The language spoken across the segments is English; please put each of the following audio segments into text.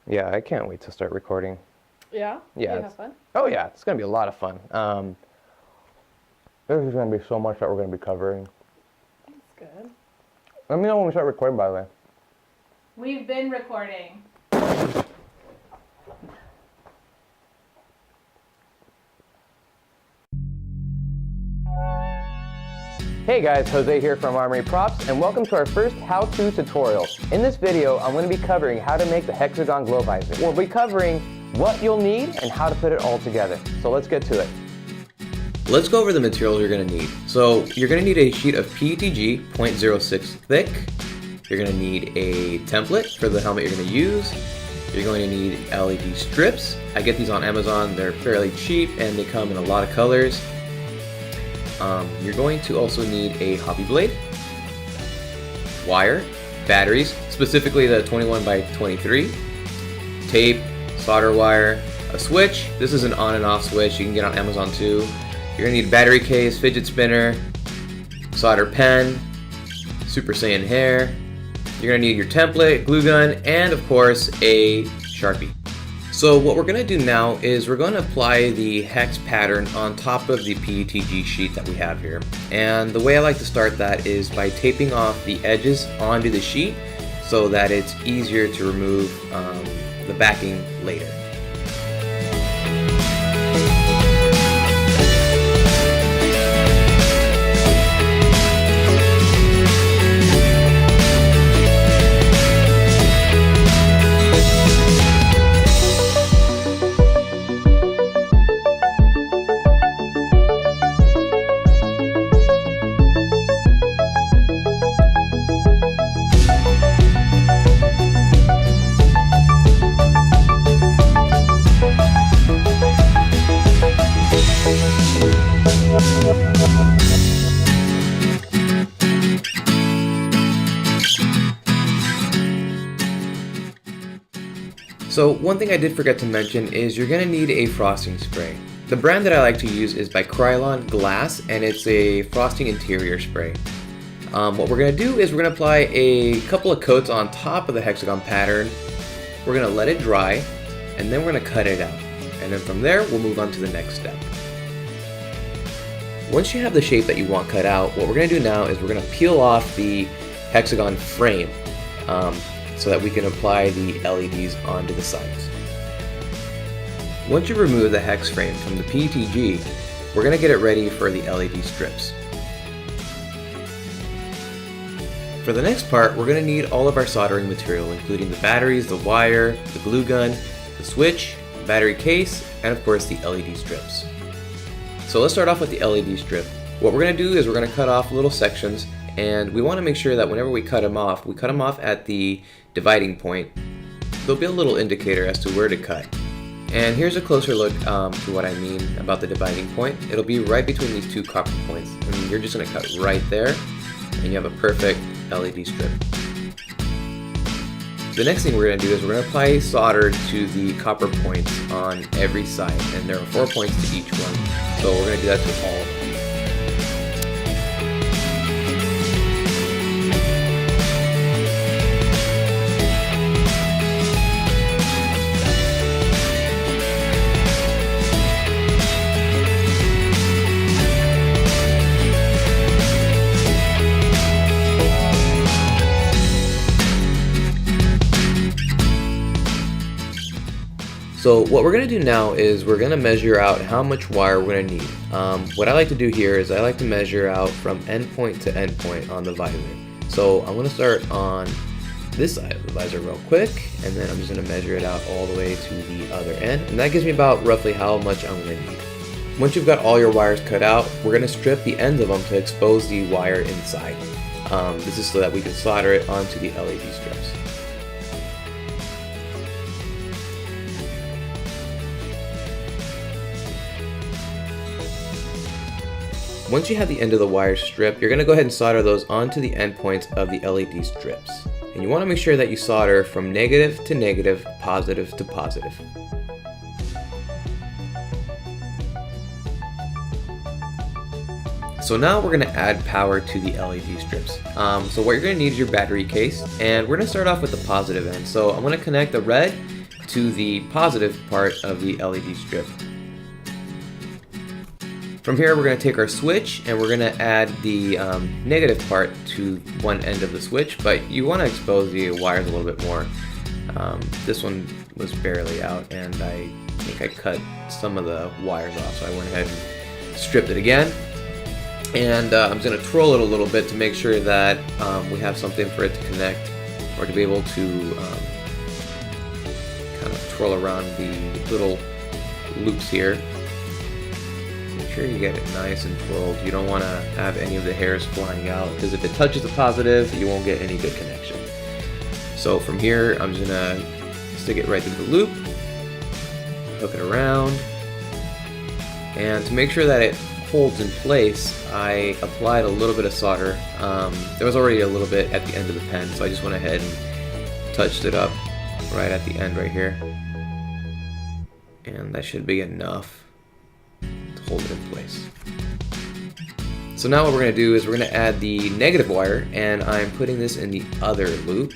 Yeah, I can't wait to start recording. Yeah? Yeah. You have fun? Oh yeah, it's gonna be a lot of fun. There's gonna be so much that we're gonna be covering. That's good. Let me know when we start recording, by the way. We've been recording. Hey guys, Jose here from Armory Props, and welcome to our first how-to tutorial. In this video, I'm going to be covering how to make the hexagon glow visor. We'll be covering what you'll need and how to put it all together. So let's get to it. Let's go over the materials you're going to need. So you're going to need a sheet of PETG 0.06 thick. You're going to need a template for the helmet you're going to use. You're going to need LED strips. I get these on Amazon. They're fairly cheap and they come in a lot of colors. You're going to also need a hobby blade, wire, batteries, specifically the 21 by 23, tape, solder wire, a switch. This is an on and off switch. You can get on Amazon too. You're gonna need a battery case, fidget spinner, solder pen, Super Saiyan hair. You're gonna need your template, glue gun, and of course a Sharpie. So what we're gonna do now is we're gonna apply the hex pattern on top of the PETG sheet that we have here. And the way I like to start that is by taping off the edges onto the sheet so that it's easier to remove the backing later. So one thing I did forget to mention is you're going to need a frosting spray. The brand that I like to use is by Krylon Glass, and it's a frosting interior spray. What we're going to do is we're going to apply a couple of coats on top of the hexagon pattern. We're going to let it dry, and then we're going to cut it out. And then from there, we'll move on to the next step. Once you have the shape that you want cut out, what we're going to do now is we're going to peel off the hexagon frame. So that we can apply the LEDs onto the sides. Once you remove the hex frame from the PETG, we're going to get it ready for the LED strips. For the next part, we're going to need all of our soldering material, including the batteries, the wire, the glue gun, the switch, the battery case, and of course the LED strips. So let's start off with the LED strip. What we're going to do is we're going to cut off little sections, and we want to make sure that whenever we cut them off at the dividing point. There'll be a little indicator as to where to cut. And here's a closer look to what I mean about the dividing point. It'll be right between these two copper points. And you're just going to cut right there, and you have a perfect LED strip. The next thing we're going to do is we're going to apply solder to the copper points on every side, and there are 4 points to each one. So we're going to do that to all of them. So what we're going to do now is we're going to measure out how much wire we're going to need. What I like to do here is I like to measure out from endpoint to endpoint on the visor. So I'm going to start on this side of the visor real quick, and then I'm just going to measure it out all the way to the other end. And that gives me about roughly how much I'm going to need. Once you've got all your wires cut out, we're going to strip the ends of them to expose the wire inside. This is so that we can solder it onto the LED strips. Once you have the end of the wire stripped, you're going to go ahead and solder those onto the endpoints of the LED strips. And you want to make sure that you solder from negative to negative, positive to positive. So now we're going to add power to the LED strips. So what you're going to need is your battery case, and we're going to start off with the positive end. So I'm going to connect the red to the positive part of the LED strip. From here, we're going to take our switch and we're going to add the negative part to one end of the switch, but you want to expose the wires a little bit more. This one was barely out, and I think I cut some of the wires off, so I went ahead and stripped it again. And I'm going to twirl it a little bit to make sure that we have something for it to connect, or to be able to kind of twirl around the little loops here. Make sure you get it nice and twirled. You don't want to have any of the hairs flying out, because if it touches the positive, you won't get any good connection. So from here, I'm just going to stick it right through the loop, hook it around, and to make sure that it holds in place, I applied a little bit of solder. There was already a little bit at the end of the pen, so I just went ahead and touched it up right at the end right here. And that should be enough to hold it in place. So now what we're going to do is we're going to add the negative wire, and I'm putting this in the other loop.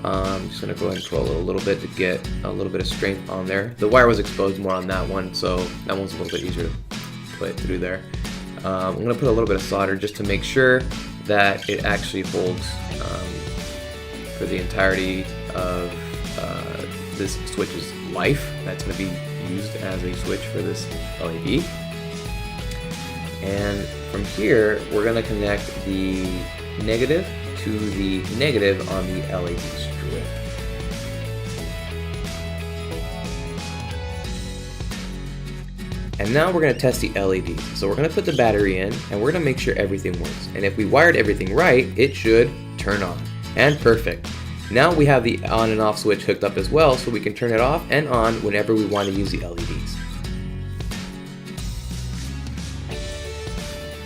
I'm just going to go ahead and twirl it a little bit to get a little bit of strength on there. The wire was exposed more on that one, so that one's a little bit easier to put it through there. I'm going to put a little bit of solder just to make sure that it actually holds for the entirety of this switch's life. That's going to be used as a switch for this LED. And from here, we're going to connect the negative to the negative on the LED strip. And now we're going to test the LEDs. So we're going to put the battery in, and we're going to make sure everything works. And if we wired everything right, it should turn on. And perfect. Now we have the on and off switch hooked up as well, so we can turn it off and on whenever we want to use the LEDs.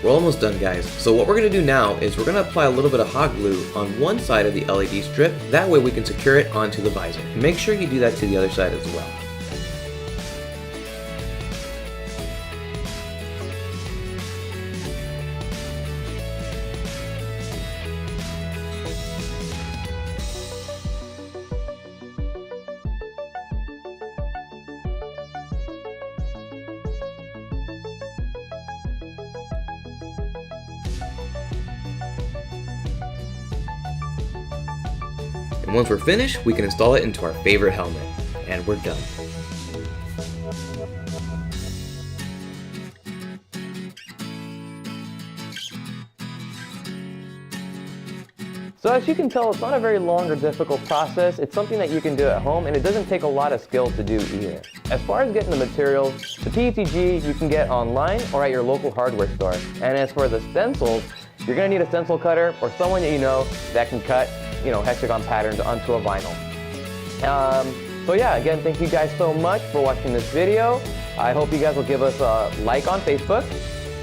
We're almost done, guys. So what we're going to do now is we're going to apply a little bit of hot glue on one side of the LED strip. That way we can secure it onto the visor. And make sure you do that to the other side as well. And once we're finished, we can install it into our favorite helmet. And we're done. So as you can tell, it's not a very long or difficult process. It's something that you can do at home, and it doesn't take a lot of skill to do either. As far as getting the materials, the PETG you can get online or at your local hardware store. And as for the stencils, you're going to need a stencil cutter or someone that you know that can cut, hexagon patterns onto a vinyl. So yeah, again, thank you guys so much for watching this video. I hope you guys will give us a like on Facebook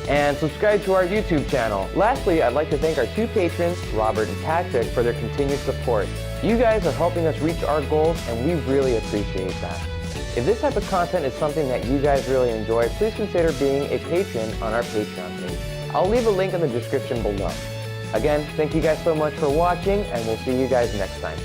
and subscribe to our YouTube channel. Lastly, I'd like to thank our two patrons, Robert and Patrick, for their continued support. You guys are helping us reach our goals, and we really appreciate that. If this type of content is something that you guys really enjoy, please consider being a patron on our Patreon page. I'll leave a link in the description below. Again, thank you guys so much for watching, and we'll see you guys next time.